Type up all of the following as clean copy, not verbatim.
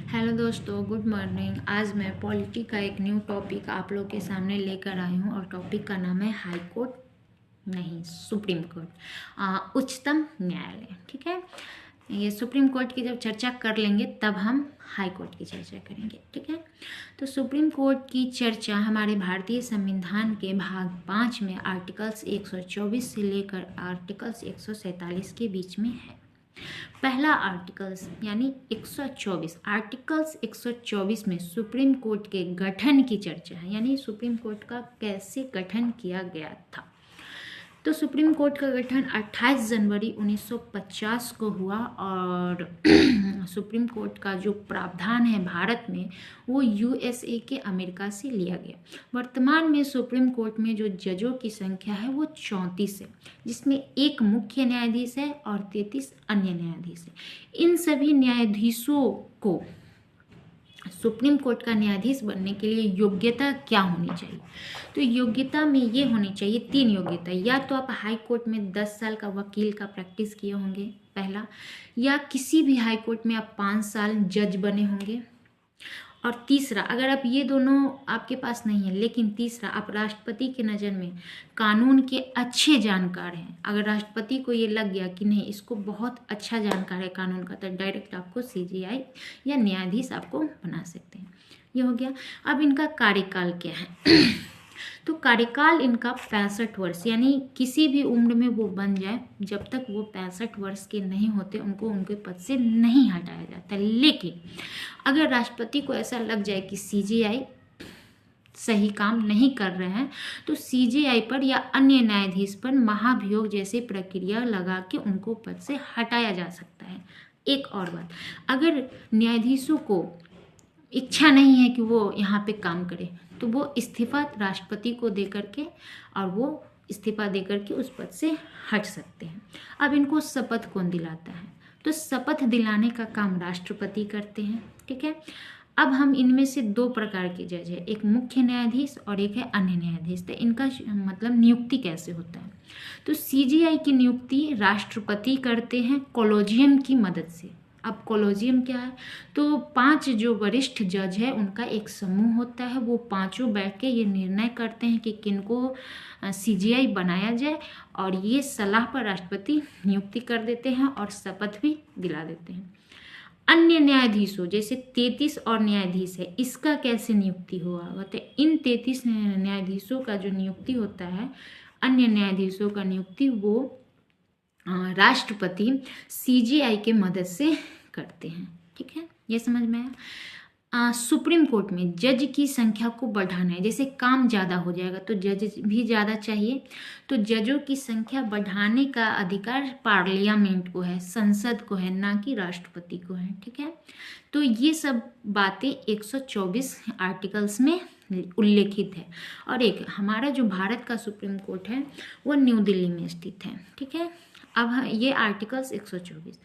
Hello दोस्तों, good morning. आज मैं पॉलिटी का एक न्यू टॉपिक आप लोग के सामने लेकर आई हूँ और टॉपिक का नाम है हाई कोर्ट, नहीं सुप्रीम कोर्ट, उच्चतम न्यायालय। ठीक है, ये सुप्रीम कोर्ट की जब चर्चा कर लेंगे तब हम हाई कोर्ट की चर्चा करेंगे। ठीक है, तो सुप्रीम कोर्ट की चर्चा हमारे भारतीय संविधान के भाग 5 में आर्टिकल्स 124 से लेकर आर्टिकल्स 147 के बीच में है। पहला आर्टिकल्स यानी 124 आर्टिकल्स 124 में सुप्रीम कोर्ट के गठन की चर्चा है, यानी सुप्रीम कोर्ट का कैसे गठन किया गया था। तो सुप्रीम कोर्ट का गठन 28 जनवरी 1950 को हुआ और सुप्रीम कोर्ट का जो प्रावधान है भारत में वो यूएसए के अमेरिका से लिया गया। वर्तमान में सुप्रीम कोर्ट में जो जजों की संख्या है वो 34 है, जिसमें एक मुख्य न्यायाधीश है और 33 अन्य न्यायाधीश है। इन सभी न्यायाधीशों को सुप्रीम कोर्ट का न्यायाधीश बनने के लिए योग्यता क्या होनी चाहिए? तो योग्यता में ये होनी चाहिए 3 योग्यता। या तो आप हाई कोर्ट में 10 साल का वकील का प्रैक्टिस किए होंगे, पहला, या किसी भी हाई कोर्ट में आप 5 साल जज बने होंगे, और तीसरा, अगर आप ये दोनों आपके पास नहीं है, लेकिन तीसरा आप राष्ट्रपति के नज़र में कानून के अच्छे जानकार हैं। अगर राष्ट्रपति को ये लग गया कि नहीं इसको बहुत अच्छा जानकार है कानून का, तो डायरेक्ट आपको सीजेआई या न्यायाधीश आपको बना सकते हैं। ये हो गया। अब इनका कार्यकाल क्या है? तो कार्यकाल इनका 65 वर्ष, यानी किसी भी उम्र में वो बन जाए, जब तक वो 65 वर्ष के नहीं होते उनको उनके पद से नहीं हटाया जाता। लेकिन अगर राष्ट्रपति को ऐसा लग जाए कि सीजेआई सही काम नहीं कर रहे हैं, तो सीजेआई पर या अन्य न्यायाधीश पर महाभियोग जैसी प्रक्रिया लगा के उनको पद से हटाया जा सकता है। एक और बात, अगर न्यायाधीशों को इच्छा नहीं है कि वो यहाँ पे काम करे, तो वो इस्तीफा राष्ट्रपति को दे करके और वो इस्तीफा दे करके उस पद से हट सकते हैं। अब इनको शपथ कौन दिलाता है? तो शपथ दिलाने का काम राष्ट्रपति करते हैं। ठीक है, अब हम इनमें से 2 प्रकार के जज है, एक मुख्य न्यायाधीश और एक है अन्य न्यायाधीश। तो इनका मतलब नियुक्ति कैसे होता है? तो सीजेआई की नियुक्ति राष्ट्रपति करते हैं कॉलेजियम की मदद से। अब कॉलेजियम क्या है? तो 5 जो वरिष्ठ जज है उनका एक समूह होता है, वो पांचों बैठ के ये निर्णय करते हैं कि किनको सीजेआई बनाया जाए, और ये सलाह पर राष्ट्रपति नियुक्ति कर देते हैं और शपथ भी दिला देते हैं। अन्य न्यायाधीशों जैसे 33 और न्यायाधीश है, इसका कैसे नियुक्ति हुआ? तो इन 33 न्यायाधीशों का जो नियुक्ति होता है, अन्य न्यायाधीशों का नियुक्ति वो राष्ट्रपति सीजेआई के मदद से करते हैं। ठीक है, ये समझ में आया। सुप्रीम कोर्ट में जज की संख्या को बढ़ाना है, जैसे काम ज़्यादा हो जाएगा तो जज भी ज़्यादा चाहिए, तो जजों की संख्या बढ़ाने का अधिकार पार्लियामेंट को है, संसद को है, ना कि राष्ट्रपति को है। ठीक है, तो ये सब बातें 124 आर्टिकल्स में उल्लेखित है। और एक हमारा जो भारत का सुप्रीम कोर्ट है वो न्यू दिल्ली में स्थित है। ठीक है, अब ये आर्टिकल्स 124।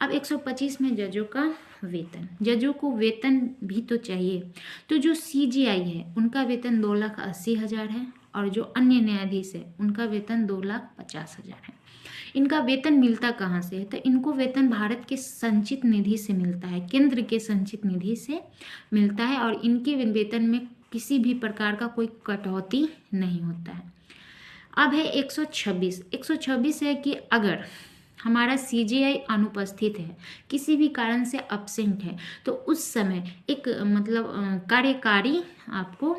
अब 125 में जजों का वेतन, जजों को वेतन भी तो चाहिए। तो जो सीजेआई है उनका वेतन 2,80,000 है, और जो अन्य न्यायाधीश है उनका वेतन 2,50,000 है। इनका वेतन मिलता कहाँ से है? तो इनको वेतन भारत के संचित निधि से मिलता है, केंद्र के संचित निधि से मिलता है, और इनके वेतन में किसी भी प्रकार का कोई कटौती नहीं होता है। अब है 126 है कि अगर हमारा सीजेआई अनुपस्थित है, किसी भी कारण से अब्सेंट है, तो उस समय एक मतलब कार्यकारी आपको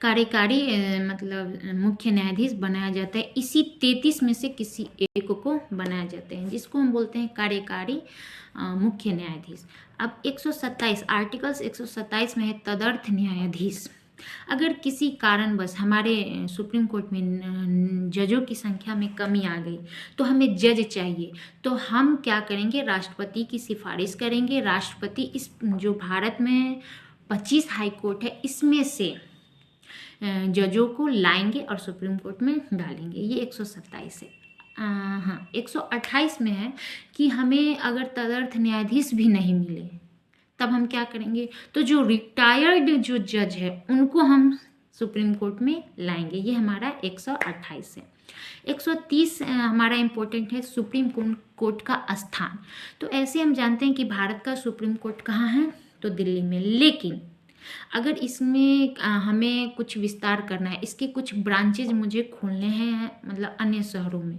कार्यकारी मतलब मुख्य न्यायाधीश बनाया जाता है। इसी 33 में से किसी एक को बनाया जाता है, जिसको हम बोलते हैं कार्यकारी मुख्य न्यायाधीश। अब 127 आर्टिकल्स 127 में है तदर्थ न्यायाधीश। अगर किसी कारणवश हमारे सुप्रीम कोर्ट में जजों की संख्या में कमी आ गई, तो हमें जज चाहिए, तो हम क्या करेंगे? राष्ट्रपति की सिफारिश करेंगे। राष्ट्रपति इस जो भारत में 25 हाई कोर्ट है इसमें से जजों को लाएंगे और सुप्रीम कोर्ट में डालेंगे। ये 127 है। हाँ, 128 में है कि हमें अगर तदर्थ न्यायाधीश भी नहीं मिले तब हम क्या करेंगे? तो जो रिटायर्ड जो जज है उनको हम सुप्रीम कोर्ट में लाएंगे। ये हमारा 128 है। 130 हमारा इम्पोर्टेंट है सुप्रीम कोर्ट का स्थान। तो ऐसे हम जानते हैं कि भारत का सुप्रीम कोर्ट कहाँ है, तो दिल्ली में। लेकिन अगर इसमें हमें कुछ विस्तार करना है, इसके कुछ ब्रांचेज मुझे खोलने हैं, मतलब अन्य शहरों में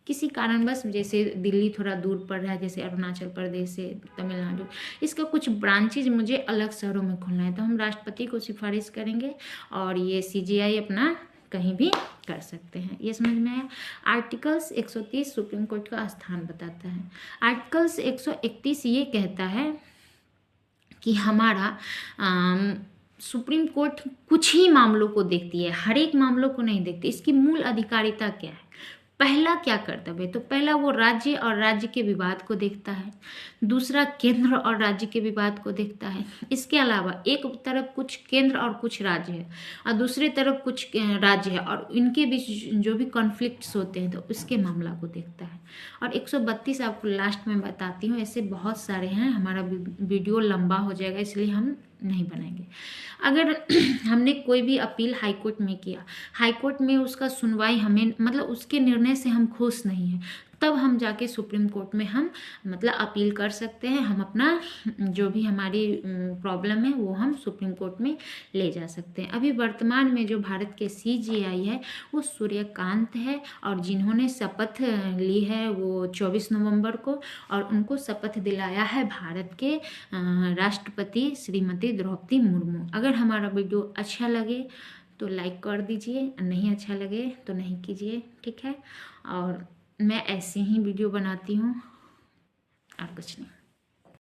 किसी कारणवश, जैसे दिल्ली थोड़ा दूर पड़ रहा है, जैसे अरुणाचल प्रदेश से तमिलनाडु, इसका कुछ ब्रांचेज मुझे अलग शहरों में खोलना है, तो हम राष्ट्रपति को सिफारिश करेंगे और ये CGI अपना कहीं भी कर सकते हैं। ये समझ में आया। आर्टिकल्स 130 सुप्रीम कोर्ट का स्थान बताता है। आर्टिकल्स 131 ये कहता है कि हमारा सुप्रीम कोर्ट कुछ ही मामलों को देखती है, हर एक मामलों को नहीं देखती। इसकी मूल अधिकारिता क्या है, पहला क्या कर्तव्य है, तो पहला वो राज्य और राज्य के विवाद को देखता है, दूसरा केंद्र और राज्य के विवाद को देखता है। इसके अलावा एक तरफ कुछ केंद्र और कुछ राज्य है और दूसरी तरफ कुछ राज्य है और इनके बीच जो भी कॉन्फ्लिक्ट्स होते हैं तो उसके मामला को देखता है। और 132 आपको लास्ट में बताती हूँ, ऐसे बहुत सारे हैं, हमारा वीडियो लंबा हो जाएगा इसलिए हम नहीं बनाएंगे। अगर हमने कोई भी अपील हाई कोर्ट में किया, हाई कोर्ट में उसका सुनवाई हमें, मतलब उसके निर्णय से हम खुश नहीं हैं, तब हम जाके सुप्रीम कोर्ट में हम मतलब अपील कर सकते हैं। हम अपना जो भी हमारी प्रॉब्लम है वो हम सुप्रीम कोर्ट में ले जा सकते हैं। अभी वर्तमान में जो भारत के CGI है वो सूर्यकांत है और जिन्होंने शपथ ली है वो 24 नवंबर को, और उनको शपथ दिलाया है भारत के राष्ट्रपति श्रीमती द्रौपदी मुर्मू। अगर हमारा वीडियो अच्छा लगे तो लाइक कर दीजिए, नहीं अच्छा लगे तो नहीं कीजिए, ठीक है। और मैं ऐसे ही वीडियो बनाती हूँ और कुछ नहीं।